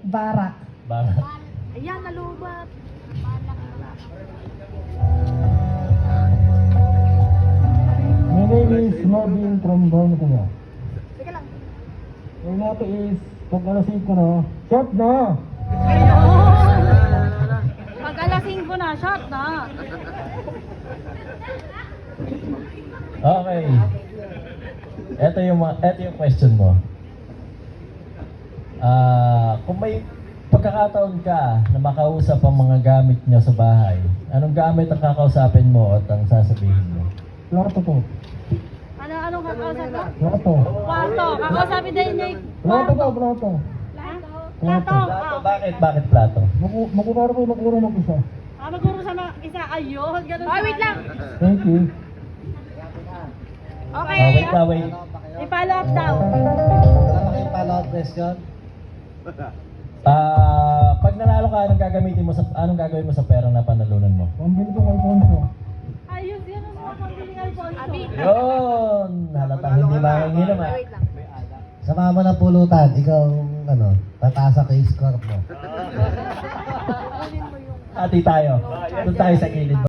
Barak. Barak. Ayan, nalubat. My name is Marvin from Dormitory. Teka lang. Yung nato is, pag alasing ko na, short na! Pag alasing ko na, shot na. Okay. Ito yung question mo. Kung may pagkakataon ka na makausap ang mga gamit nyo sa bahay, anong gamit ang kakausapin mo at ang sasabihin mo? Plato po. Anong kakausap mo? Plato. Kwarto. Kakausapin din niya yung Plato kwarto. po, plato. Plato. Plato, bakit plato? Makukara po, makuro mag-isa. Maguro sa mga isa. Ayun, ganun. Wait lang. Thank you. Okay. Wait. I-follow up daw. Wala pa kayong follow-up question? Pag nanalo ka, anong gagawin mo sa perang napanalunan mo? Pambili ko kay Ponso. Ayun, yun ang mga pambiling Alfonso. Yun! Halatang hindi makinginom ah. Wait lang. Sa mama ng pulutan, ikaw, tataas ako yung score mo. Ati tayo. Doon tayo sa kilid.